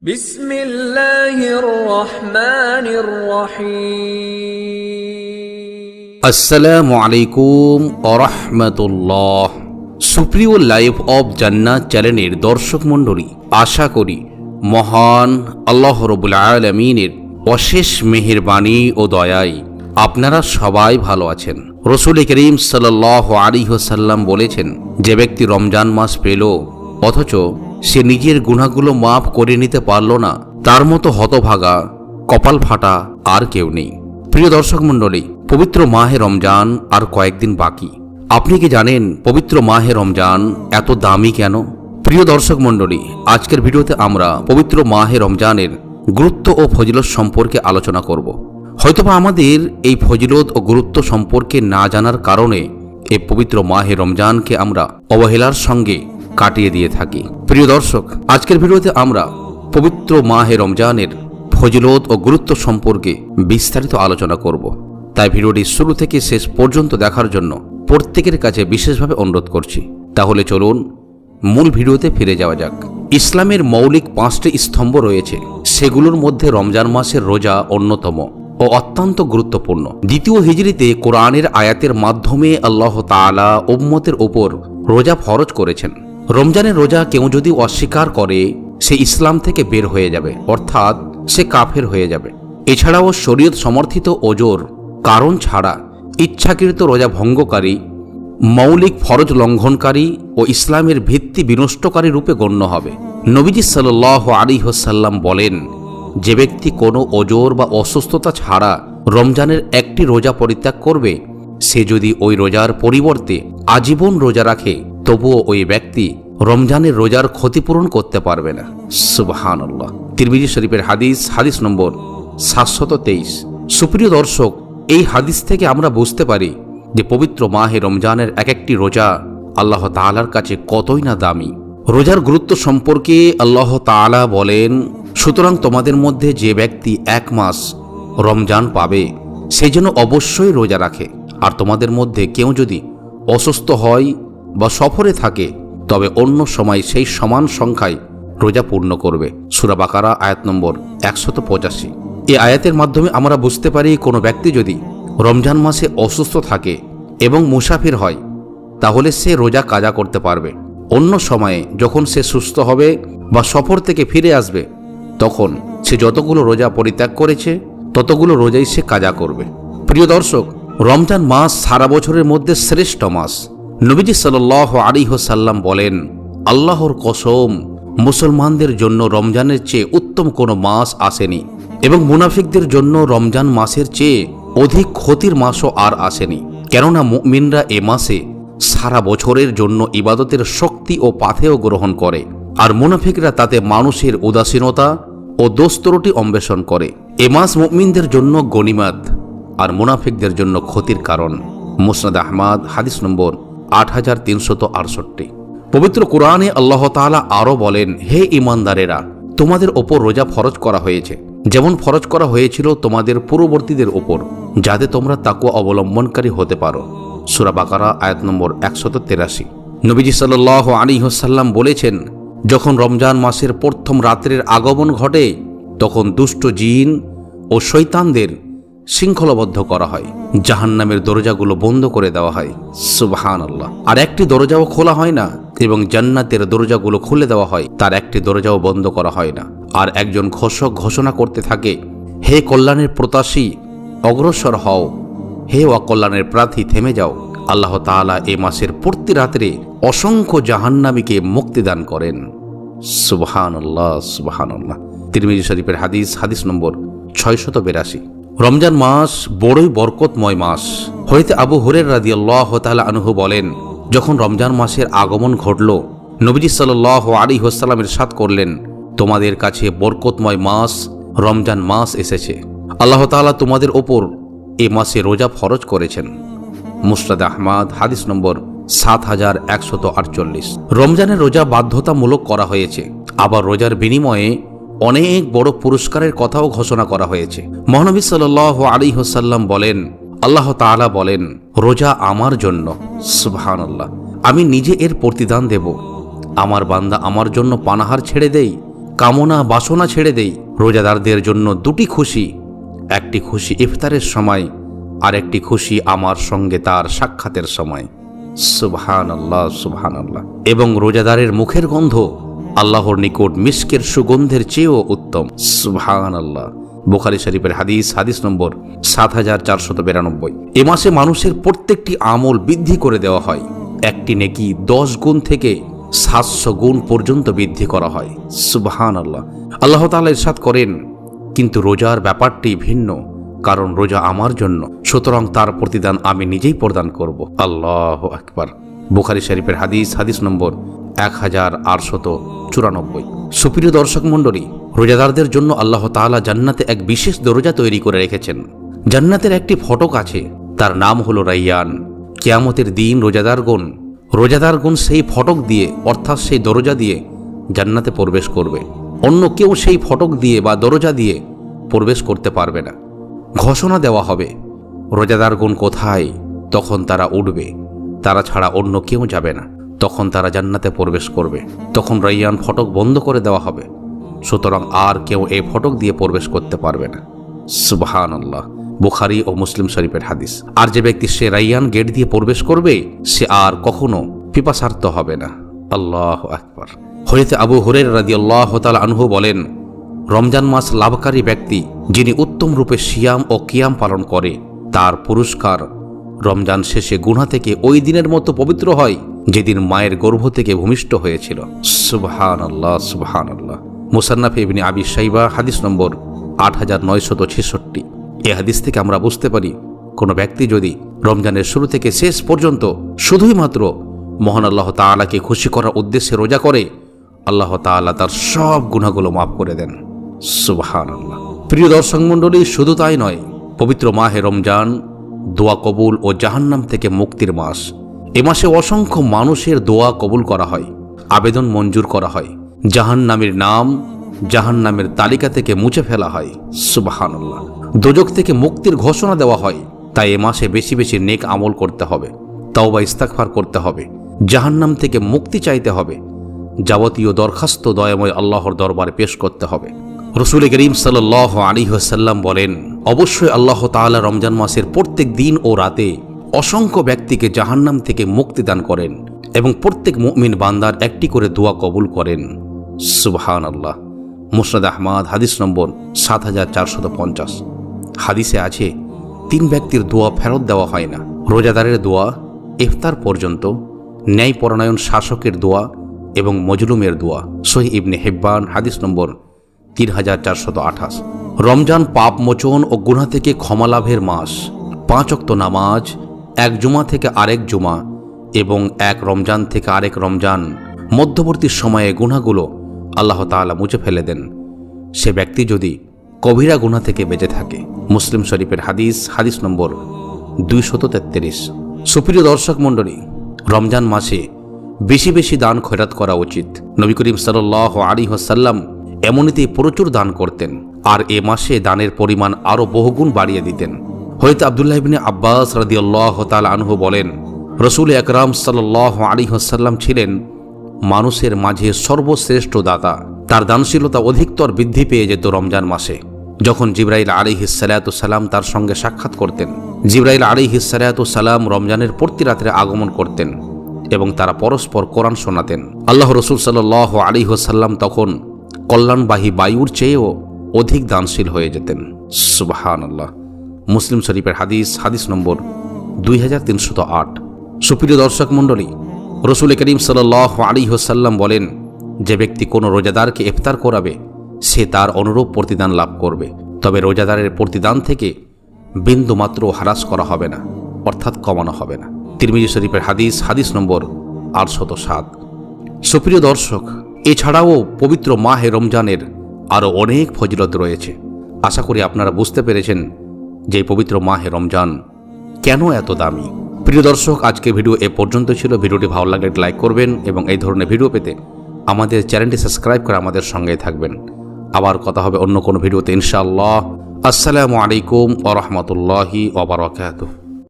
بسم الله الرحمن الرحيم আসসালামু আলাইকুম ওয়া রাহমাতুল্লাহ। সুপ্রিয় লাইফ অফ জান্নাত চ্যানেলের দর্শক মণ্ডলী, আশা করি মহান আল্লাহ রাব্বুল আলামিনের অশেষ মেহেরবানি ও দয়ায় আপনারা সবাই ভালো আছেন। রাসূল করিম সাল্লাল্লাহু আলাইহি ওয়াসাল্লাম বলেছেন, যে ব্যক্তি রমজান মাস পেল অথচ সে নিজের গুনাহগুলো মাফ করে নিতে পারল না, তার মতো হতভাগা কপাল ফাটা আর কেউ নেই। প্রিয় দর্শক মণ্ডলী, পবিত্র মাহে রমজান আর কয়েকদিন বাকি। আপনি কি জানেন পবিত্র মাহে রমজান এত দামি কেন? প্রিয় দর্শক মণ্ডলী, আজকের ভিডিওতে আমরা পবিত্র মাহে রমজানের গুরুত্ব ও ফজিলত সম্পর্কে আলোচনা করব। হয়তোবা আমাদের এই ফজিলত ও গুরুত্ব সম্পর্কে না জানার কারণে এই পবিত্র মাহে রমজানকে আমরা অবহেলার সঙ্গে কাটিয়ে দিয়ে থাকি। প্রিয় দর্শক, আজকের ভিডিওতে আমরা পবিত্র মাহে রমজানের ফজিলত ও গুরুত্ব সম্পর্কে বিস্তারিত আলোচনা করব। তাই ভিডিওটি শুরু থেকে শেষ পর্যন্ত দেখার জন্য প্রত্যেকের কাছে বিশেষভাবে অনুরোধ করছি। তাহলে চলুন মূল ভিডিওতে ফিরে যাওয়া যাক। ইসলামের মৌলিক 5টি স্তম্ভ রয়েছে, সেগুলোর মধ্যে রমজান মাসের রোজা অন্যতম ও অত্যন্ত গুরুত্বপূর্ণ। দ্বিতীয় হিজরিতে কোরআনের আয়াতের মাধ্যমে আল্লাহ তাআলা উম্মতের উপর রোজা ফরজ করেছেন। রমজানের রোজা কেউ যদি অস্বীকার করে সে ইসলাম থেকে বের হয়ে যাবে, অর্থাৎ সে কাফের হয়ে যাবে। এছাড়াও শরীয়ত সমর্থিত ওজোর কারণ ছাড়া ইচ্ছাকৃত রোজা ভঙ্গকারী, মৌলিক ফরজ লঙ্ঘনকারী ও ইসলামের ভিত্তি বিনষ্টকারী রূপে গণ্য হবে। নবীজি সাল্লাল্লাহু আলাইহি ওয়াসাল্লাম বলেন, যে ব্যক্তি কোনো ওজোর বা অসুস্থতা ছাড়া রমজানের একটি রোজা পরিত্যাগ করবে, সে যদি ওই রোজার পরিবর্তে আজীবন রোজা রাখে তবুও ওই ব্যক্তি রমজানের রোজার ক্ষতিপূরণ করতে পারবে না। সুবহানাল্লাহ। তিরমিজি শরীফের হাদিস নম্বর 723। সুপ্রিয় দর্শক, এই হাদিস থেকে আমরা বুঝতে পারি যে পবিত্র মাহে রমজানের এক একটি রোজা আল্লাহ তাআলার কাছে কতই না দামি। রোজার গুরুত্ব সম্পর্কে আল্লাহ তাআলা বলেন, সুতরাং তোমাদের মধ্যে যে ব্যক্তি 1 মাস রমজান পাবে সে যেন অবশ্যই রোজা রাখে, আর তোমাদের মধ্যে কেউ যদি অসুস্থ হয় বা সফরে থাকে তবে অন্য সময় সেই সমান সংখ্যায় রোজা পূর্ণ করবে। সূরা বাকারা আয়াত নম্বর 185। এই আয়াতের মাধ্যমে আমরা বুঝতে পারি কোনো ব্যক্তি যদি রমজান মাসে অসুস্থ থাকে এবং মুসাফির হয় তাহলে সে রোজা কাজা করতে পারবে। অন্য সময়ে যখন সে সুস্থ হবে বা সফর থেকে ফিরে আসবে তখন সে যতগুলো রোজা পরিত্যাগ করেছে ততগুলো রোজাই সে কাজা করবে। প্রিয় দর্শক, রমজান মাস সারা বছরের মধ্যে শ্রেষ্ঠ মাস। নবীজি সাল্লাল্লাহু আলাইহি ওয়াসাল্লাম বলেন, আল্লাহর কসম, মুসলমানদের জন্য রমজানের চেয়ে উত্তম কোনো মাস আসেনি এবং মুনাফিকদের জন্য রমজান মাসের চেয়ে অধিক ক্ষতির মাসও আর আসেনি। কেননা মুমিনরা এ মাসে সারা বছরের জন্য ইবাদতের শক্তি ও পাথেয় গ্রহণ করে, আর মুনাফিকরা তাতে মানুষের উদাসীনতা ও দোষ ত্রুটি অন্বেষণ করে। এ মাস মুমিনদের জন্য গনিমত আর মুনাফিকদের জন্য ক্ষতির কারণ। মুসনাদ আহমদ হাদিস নম্বর 8368। পবিত্র কোরআনে আল্লাহ তাআলা আরো বলেন, হে ঈমানদারেরা, তোমাদের ওপর রোজা ফরজ করা হয়েছে যেমন ফরজ করা হয়েছিল তোমাদের পূর্ববর্তীদের ওপর, যাতে তোমরা তাকওয়া অবলম্বনকারী হতে পারো। সূরা বাকারা আয়াত নম্বর 183। নবীজি সাল্লাল্লাহু আলাইহি ওয়াসাল্লাম বলেছেন, যখন রমজান মাসের প্রথম রাত্রের আগমন ঘটে তখন দুষ্ট জিন ও শয়তানদের শৃঙ্খলাবদ্ধ করা হয়, জাহান্নামের দরজাগুলো বন্ধ করে দেওয়া হয়। সুবহানাল্লাহ। আর একটি দরজাও খোলা হয় না, এবং জান্নাতের দরজাগুলো খুলে দেওয়া হয়, তার একটি দরজাও বন্ধ করা হয় না। আর একজন ঘোষক ঘোষণা করতে থাকে, হে কল্যাণের প্রত্যাশী, অগ্রসর হও, হে অকল্যাণের প্রার্থী, থেমে যাও। আল্লাহ তাআলা এ মাসের প্রতি রাত্রে অসংখ্য জাহান্নামীকে মুক্তি দান করেন। সুবহানাল্লাহ, সুবহানাল্লাহ। তিরমিজি শরীফের হাদিস নম্বর 682। রমজান মাস বড়ই বরকতময় মাস। হযরত আবু হুরায়রা রাদিয়াল্লাহু তাআলা আনহু বলেন, যখন রমজান মাসের আগমন ঘটল নবীজি সাল্লাল্লাহু আলাইহি ওয়াসাল্লাম ইরশাদ করলেন, তোমাদের কাছে বরকতময় মাস রমজান মাস এসেছে। আল্লাহ তাআলা তোমাদের ওপর এ মাসে রোজা ফরজ করেছেন। মুসনাদ আহমদ হাদিস নম্বর 7148। রমজানের রোজা বাধ্যতামূলক করা হয়েছে, আবার রোজার বিনিময়ে অনেক বড় পুরস্কারের কথাও ঘোষণা করা হয়েছে। মহানবী সাল্লাল্লাহু আলাইহি ওয়াসাল্লাম বলেন, আল্লাহ তাআলা বলেন, রোজা আমার জন্য, সুবহানাল্লাহ, আমি নিজে এর প্রতিদান দেব। আমার বান্দা আমার জন্য পানাহার ছেড়ে দেই, কামনা বাসনা ছেড়ে দেই। রোজাদারদের জন্য দুটি খুশি, একটি খুশি ইফতারের সময়, আর একটি খুশি আমার সঙ্গে তার সাক্ষাতের সময়। সুবহানাল্লাহ, সুবহানাল্লাহ। এবং রোজাদারের মুখের গন্ধ আল্লাহর নিকট মিস্কের সুগন্ধের চেয়েও উত্তম। সুবহানাল্লাহ। বুখারী শরীফের হাদিস, হাদিস নম্বর ৭৪৯২। এ মাসে মানুষের প্রত্যেকটি আমল বৃদ্ধি করে দেওয়া হয়। একটি নেকি 10 গুণ থেকে 700 গুণ পর্যন্ত বৃদ্ধি করা হয়। সুবহানাল্লাহ। আল্লাহ তাআলা ইরশাদ করেন, কিন্তু রোজার ব্যাপারটি ভিন্ন, কারণ রোজা আমার জন্য, সুতরাং তার প্রতিদান আমি নিজেই প্রদান করব। আল্লাহু আকবার। বুখারী শরীফের হাদিস, হাদিস নম্বর 1894। সুপ্রিয় দর্শক মণ্ডলী, রোজাদারদের জন্য আল্লাহ তাআলা জান্নাতে এক বিশেষ দরজা তৈরি করে রেখেছেন। জান্নাতের একটি ফটক আছে, তার নাম হলো রাইয়ান। কিয়ামতের দিন রোজাদারগণ সেই ফটক দিয়ে, অর্থাৎ সেই দরজা দিয়ে জান্নাতে প্রবেশ করবে। অন্য কেউ সেই ফটক দিয়ে বা দরজা দিয়ে প্রবেশ করতে পারবে না। ঘোষণা দেওয়া হবে, রোজাদারগণ কোথায়? তখন তারা উঠবে, তারা ছাড়া অন্য কেউ যাবে না। তখন তারা জান্নাতে প্রবেশ করবে। তখন রাইয়ান ফটক বন্ধ করে দেওয়া হবে, সুতরাং আর কেউ এই ফটক দিয়ে প্রবেশ করতে পারবে না। সুবহানাল্লাহ। বুখারী ও মুসলিম শরীফের হাদিস। আর যে ব্যক্তি সে রাইয়ান গেট দিয়ে প্রবেশ করবে, সে আর কখনো পিপাসার্ত হবে না। আল্লাহু আকবার। হযরত আবু হুরায়রা রাদিয়াল্লাহু তাআলা আনহু বলেন, রমজান মাস লাভকারী ব্যক্তি যিনি উত্তম রূপে সিয়াম ও কিয়াম পালন করে, তার পুরস্কার রমজান শেষে গুনাহ থেকে ওই দিনের মতো পবিত্র হয় যেদিন মায়ের গর্ভ থেকে ভূমিষ্ঠ হয়েছিল। সুবহানাল্লাহ, সুবহানাল্লাহ। মুসান্নাফ ইবনে আবি শাইবা, হাদিস নম্বর 8966। এই হাদিস থেকে আমরা বুঝতে পারি, কোনো ব্যক্তি যদি রমজানের শুরু থেকে শেষ পর্যন্ত শুধুই মাত্র মহান আল্লাহ তাআলাকে খুশি করার উদ্দেশ্যে রোজা করে, আল্লাহ তাআলা তার সব গুনাহগুলো মাফ করে দেন। সুবহানাল্লাহ। প্রিয় দর্শক মণ্ডলী, শুধু তাই নয়, পবিত্র মাহে রমজান দোয়া কবুল ও জাহান্নাম থেকে মুক্তির মাস। এ মাসে অসংখ্য মানুষের দোয়া কবুল করা হয়, আবেদন মঞ্জুর করা হয়, জাহান্নামের নাম জাহান্নামের তালিকা থেকে মুছে ফেলা হয়। সুবহানাল্লাহ। দোজখ থেকে মুক্তির ঘোষণা দেওয়া হয়। তাই এ মাসে বেশি বেশি নেক আমল করতে হবে, তাওবা ইস্তিগফার করতে হবে, জাহান্নাম থেকে মুক্তি চাইতে হবে, যাবতীয় দরখাস্ত দয়াময় আল্লাহর দরবারে পেশ করতে হবে। রাসূল করিম সাল্লাল্লাহু আলাইহি ওয়াসাল্লাম বলেন, অবশ্যই আল্লাহ তাআলা রমজান মাসের প্রত্যেক দিন ও রাতে অসংখ্য ব্যক্তিকে জাহান্নাম থেকে মুক্তি দান করেন এবং প্রত্যেক মুমিন বান্দার একটি করে দোয়া কবুল করেন। সুবহানাল্লাহ। মুসনাদ আহমদ, হাদিস নম্বর ৭৪৫০। হাদিসে আছে, 3 ব্যক্তির দোয়া ফেরত দেওয়া হয় না। রোজাদারের দোয়া ইফতার পর্যন্ত, ন্যায়পরায়ণ শাসকের দোয়া এবং মজলুমের দোয়া। সহিহ ইবনে হিব্বান, হাদিস নম্বর ৩৪২৮। রমজান পাপ মোচন ও গুনাহ থেকে ক্ষমা লাভের মাস। 5 ওয়াক্ত নামাজ, এক জুমা থেকে আরেক জুমা এবং এক রমজান থেকে আরেক রমজান মধ্যবর্তী সময়ে গুনাহগুলো আল্লাহ তাআলা মুছে ফেলে দেন, সে ব্যক্তি যদি কবিরা গুনাহ থেকে বেঁচে থাকে। মুসলিম শরীফের হাদিস, হাদিস নম্বর 233। সুপ্রিয় দর্শক মণ্ডলী, রমজান মাসে বেশি বেশি দান খয়রাত করা উচিত। নবী করিম সাল্লাল্লাহু আলাইহি ওয়াসাল্লাম এমনিতেই প্রচুর দান করতেন, আর এ মাসে দানের পরিমাণ আরও বহুগুণ বাড়িয়ে দিতেন। হযরত আব্দুল্লাহ ইবনে আব্বাস রাদিয়াল্লাহু তাআলা আনহু বলেন, রাসূল আকরাম সাল্লাল্লাহু আলাইহি ওয়াসাল্লাম ছিলেন মানুষের মাঝে সর্বশ্রেষ্ঠ দাতা। তার দানশীলতা অধিকতর বৃদ্ধি পেয়ে যেত রমজান মাসে, যখন জিবরাইল আলাইহিস সালাতু সালাম তার সঙ্গে সাক্ষাৎ করতেন। জিবরাইল আলাইহিস সালাতু সালাম রমজানের প্রতি রাত্রে আগমন করতেন এবং তারা পরস্পর কোরআন শোনাতেন। আল্লাহ রাসূল সাল্লাল্লাহু আলাইহি ওয়াসাল্লাম তখন কল্যাণবাহী বায়ুর চেয়েও অধিক দানশীল হয়ে যেতেন। সুবহানাল্লাহ। মুসলিম শরীফের হাদিস, হাদিস নম্বর 2308। সুপ্রিয় দর্শক মণ্ডলী, রাসূল করিম সাল্লাল্লাহু আলাইহি ওয়াসাল্লাম বলেন, যে ব্যক্তি কোনো রোজাদারকে ইফতার করাবে, সে তার অনুরূপ প্রতিদান লাভ করবে, তবে রোজাদারের প্রতিদান থেকে বিন্দুমাত্র হ্রাস করা হবে না, অর্থাৎ কমানো হবে না। তিরমিজি শরীফের হাদিস, হাদিস নম্বর 807। সুপ্রিয় দর্শক, এছাড়াও পবিত্র মাহে রমজানের আরও অনেক ফজিলত রয়েছে। আশা করি আপনারা বুঝতে পেরেছেন যে পবিত্র মাহে রমজান কেন এত দামি। প্রিয় দর্শক, আজকে ভিডিও এ পর্যন্ত ছিল। ভিডিওটি ভালো লাগলে লাইক করবেন এবং এই ধরনের ভিডিও পেতে আমাদের চ্যানেলটি সাবস্ক্রাইব করে আমাদের সঙ্গেই থাকবেন। আবার কথা হবে অন্য কোনো ভিডিওতে ইনশাআল্লাহ। আসসালামু আলাইকুম ওয়া রাহমাতুল্লাহি ওয়া বারাকাতুহু।